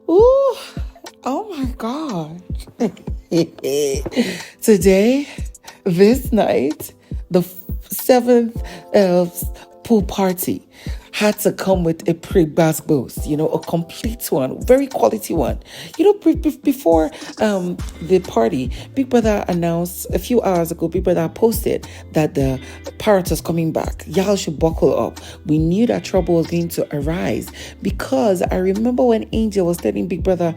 Ooh, oh my God. Today, this night, the seventh pool party had to come with a pre-basketball, a complete one, very quality one. Before the party, Big Brother announced a few hours ago, Big Brother posted that the parrot was coming back. Y'all should buckle up. We knew that trouble was going to arise because I remember when Angel was telling Big Brother,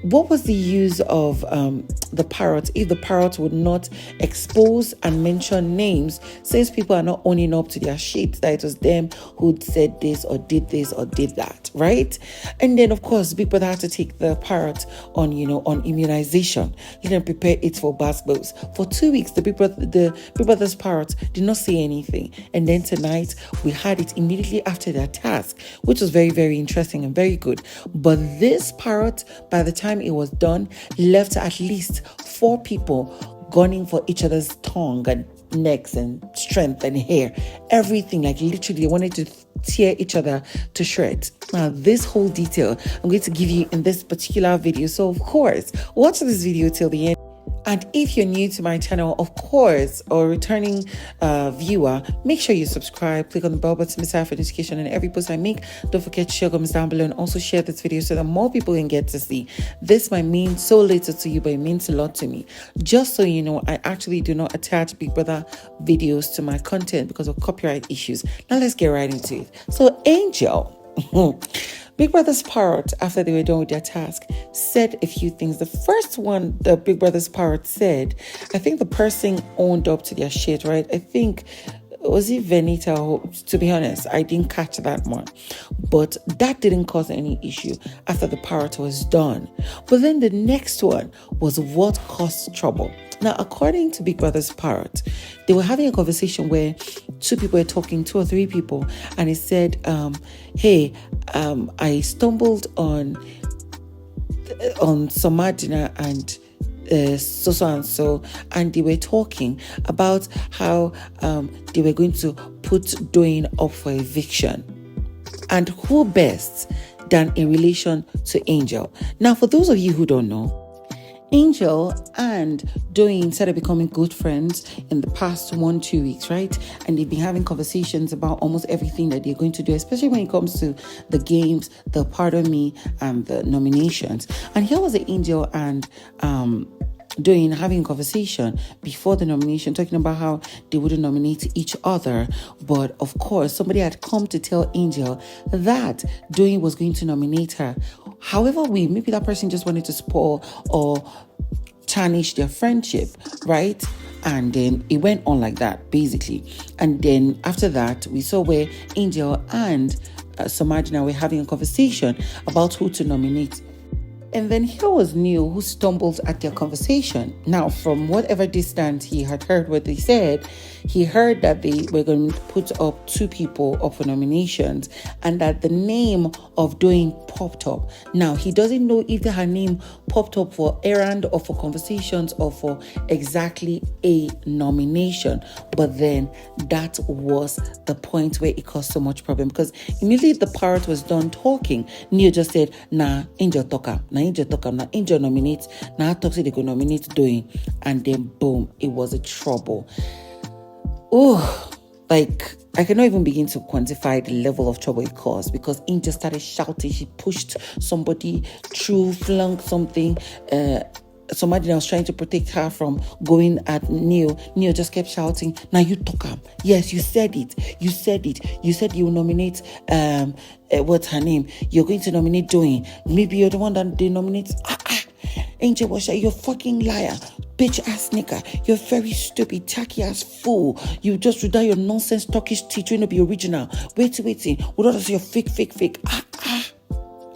what was the use of the parrot if the parrot would not expose and mention names since people are not owning up to their shit that it was them who said this or did that, right? And then, of course, Big Brother had to take the parrot on immunization. Let them prepare it for basketballs. For 2 weeks, the Big Brother's parrot did not say anything. And then tonight, we had it immediately after their task, which was very, very interesting and very good. But this parrot, by the time it was done, left at least 4 people gunning for each other's tongue and necks and strength and hair. Everything, like literally, they wanted to tear each other to shreds. Now, this whole detail I'm going to give you in this particular video. So, of course, watch this video till the end. And if you're new to my channel, of course, or returning viewer, make sure you subscribe, click on the bell button beside for notification and every post I make. Don't forget to share comments down below and also share this video so that more people can get to see. This might mean so little to you, but it means a lot to me. Just so you know, I actually do not attach Big Brother videos to my content because of copyright issues. Now let's get right into it. So Angel, Big Brother's parrot, after they were done with their task, said a few things. The first one the Big Brother's parrot said, I think the person owned up to their shit, right? I think, was it Venita? To be honest, I didn't catch that one. But that didn't cause any issue after the parrot was done. But then the next one was what caused trouble. Now, according to Big Brother's parrot, they were having a conversation where 2 people were talking, 2 or 3 people, and he said, hey, I stumbled on Somadina and so and so, and they were talking about how they were going to put Doyin up for eviction. And who best than in relation to Angel? Now, for those of you who don't know, Angel and Doyin started becoming good friends in the past 1-2 weeks, right? And they've been having conversations about almost everything that they're going to do, especially when it comes to the games, the Pardon Me, and the nominations. And here was the Angel and Doyin having a conversation before the nomination, talking about how they wouldn't nominate each other. But of course, somebody had come to tell Angel that Doyin was going to nominate her. However, maybe that person just wanted to spoil or tarnish their friendship, right? And then it went on like that, basically. And then after that, we saw where Angel and Somadina were having a conversation about who to nominate. And then here was Neil, who stumbled at their conversation. Now, from whatever distance he had heard what they said, he heard that they were going to put up 2 people up for nominations and that the name of Doyin popped up. Now, he doesn't know if her name popped up for errand or for conversations or for exactly a nomination. But then that was the point where it caused so much problem, because immediately the parrot was done talking, Neil just said, nah, Angel talker. Now Angel talk, now Angel nominates, now talk say they go nominate Doyin, and then boom, it was a trouble. Oh, like I cannot even begin to quantify the level of trouble it caused, because Angel started shouting. She pushed somebody through, flung something. Somebody was trying to protect her from going at Neil. Neil just kept shouting, now you talk am. Yes, you said it. You said you will nominate, what's her name? You're going to nominate Doyin. Maybe you're the one that they nominate. Angel Washer, you're a fucking liar. Bitch ass nigga. You're very stupid, tacky ass fool. You just read your nonsense Turkish tea trying to be original. Wait. With all of your fake.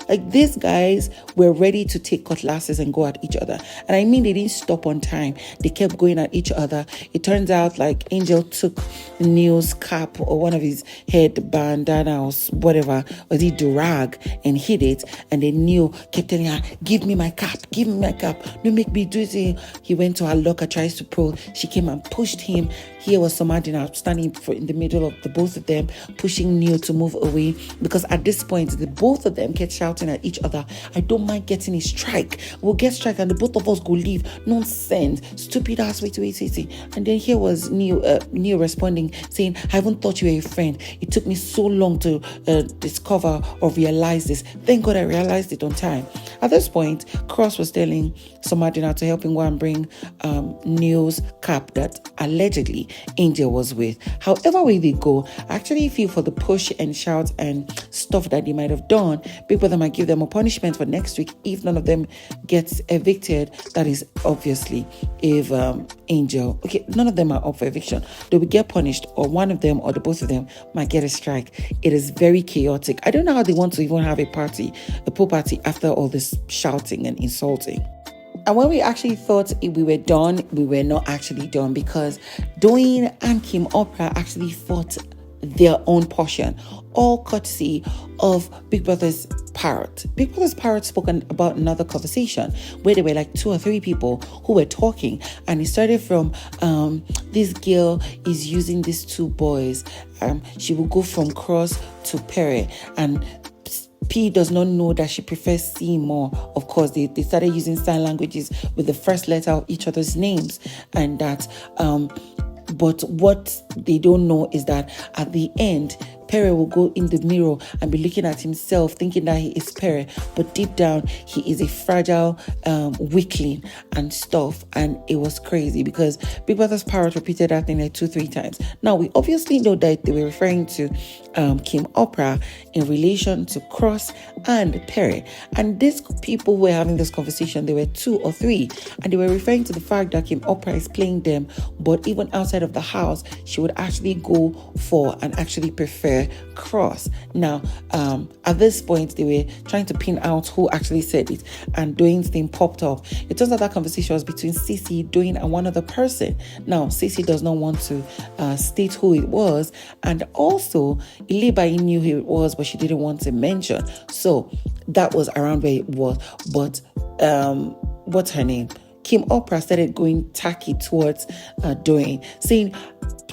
Like, these guys were ready to take cutlasses and go at each other. And I mean, they didn't stop on time. They kept going at each other. It turns out like Angel took Neil's cap or one of his head bandana or whatever, or the durag, and hid it. And then Neil kept telling her, give me my cap. Don't make me do it. He went to her locker, tries to pull. She came and pushed him. Here was Somadina standing in the middle of the both of them, pushing Neil to move away. Because at this point, the both of them kept shouting shouting at each other. I don't mind getting a strike. We'll get strike and the both of us go leave. Nonsense. Stupid ass. Wait. And then here was Neo responding, saying, I haven't thought you were a friend. It took me so long to discover or realize this. Thank God I realized it on time. At this point, Cross was telling Somadina to help him go and bring Neo's cap that allegedly Angel was with. However way they go, I actually feel for the push and shout and stuff that they might have done, Big Brother might give them a punishment for next week if none of them gets evicted. That is obviously if Angel, okay, none of them are up for eviction. They will get punished, or one of them or the both of them might get a strike. It is very chaotic. I don't know how they want to even have a pool party after all this shouting and insulting. And when we actually thought we were done, we were not actually done, because Doyin and Kim Oprah actually fought their own portion, all courtesy of Big Brother's Parrot. Big Brother's Parrot spoke about another conversation where there were like 2 or 3 people who were talking, and it started from this girl is using these 2 boys. She will go from Cross to Pere, and P does not know that she prefers C more. Of course, they started using sign languages with the first letter of each other's names, and that but what they don't know is that at the end, Pere will go in the mirror and be looking at himself thinking that he is Pere, but deep down he is a fragile weakling and stuff. And it was crazy because Big Brother's Parrot repeated that thing like 2-3 times. Now we obviously know that they were referring to Kim Oprah in relation to Cross and Pere, and these people who were having this conversation, there were 2 or 3, and they were referring to the fact that Kim Oprah is playing them, but even outside of the house she would actually go for and actually prefer Cross. Now at this point they were trying to pin out who actually said it, and Doyin's thing popped up. It turns out that conversation was between CeeC, Doyin, and one other person. Now CeeC does not want to state who it was, and also Ilebaye knew who it was, but she didn't want to mention. So that was around where it was. But what's her name? Kim Oprah started going tacky towards Doyin, saying,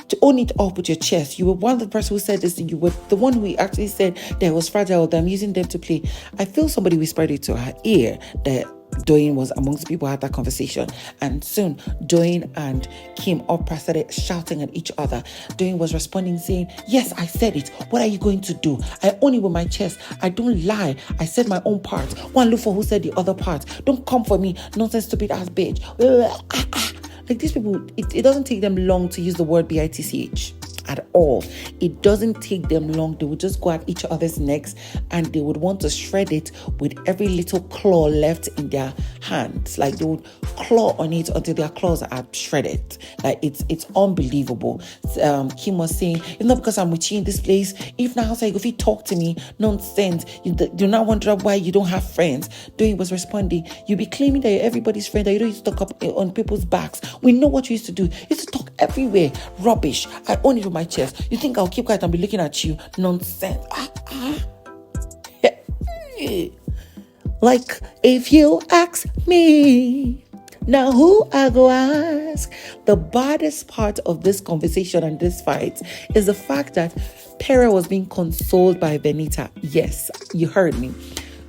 to own it up with your chest. You were one of the person who said this, and you were the one who actually said that it was fragile, that I'm using them to play. I feel somebody whispered it to her ear that Doyin was amongst the people who had that conversation, and soon Doyin and Kim Oprah started shouting at each other. Doyin was responding saying, yes, I said it. What are you going to do? I own it with my chest. I don't lie. I said my own part. One look for who said the other part. Don't come for me, nonsense, stupid ass bitch. Like these people, it doesn't take them long to use the word bitch at all. It doesn't take them long. They would just go at each other's necks, and they would want to shred it with every little claw left in their hands. Like they would claw on it until their claws are shredded. Like it's unbelievable. Kim was saying, it's not because I'm with you in this place. If now outside, if you talk to me, nonsense. You do not wonder why you don't have friends. Doyin was responding, you be claiming that you're everybody's friend, that you don't used to talk up on people's backs. We know what you used to do. You used to talk everywhere. Rubbish. I own it with my chest. You think I'll keep quiet and be looking at you? Nonsense. Like, if you ask me, now who I go ask? The baddest part of this conversation and this fight is the fact that Pere was being consoled by Venita. Yes, you heard me.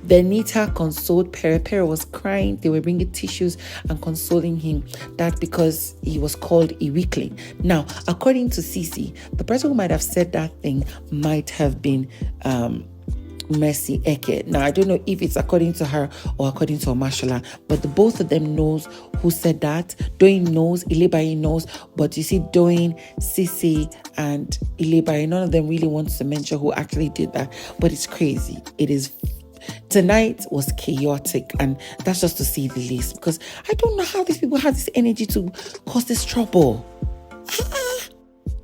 Venita consoled Pere. Pere was crying. They were bringing tissues and consoling him. That because he was called a weakling. Now, according to CeeC, the person who might have said that thing might have been Mercy Eke. Now, I don't know if it's according to her or according to Omashola, but the both of them knows who said that. Doyin knows, Ilebaye knows, but you see Doyin, CeeC, and Ilebaye, none of them really wants to mention who actually did that. But it's crazy. It is. Tonight was chaotic, and that's just to say the least, because I don't know how these people have this energy to cause this trouble.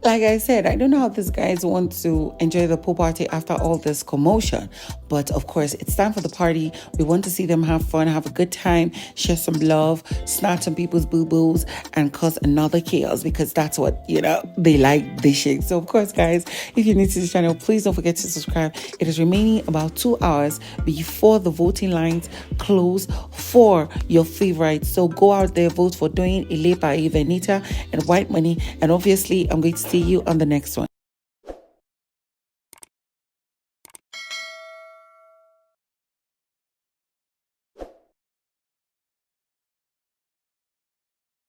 Like I said, I don't know how these guys want to enjoy the pool party after all this commotion. But of course, it's time for the party. We want to see them have fun, have a good time, share some love, snatch some people's boo-boos, and cause another chaos, because that's what, they like, they shake. So of course, guys, if you're new to this channel, please don't forget to subscribe. It is remaining about 2 hours before the voting lines close for your favorites. So go out there, vote for Doyin, Ilebaye, Venita, and WhiteMoney. And obviously, I'm going to see you on the next one.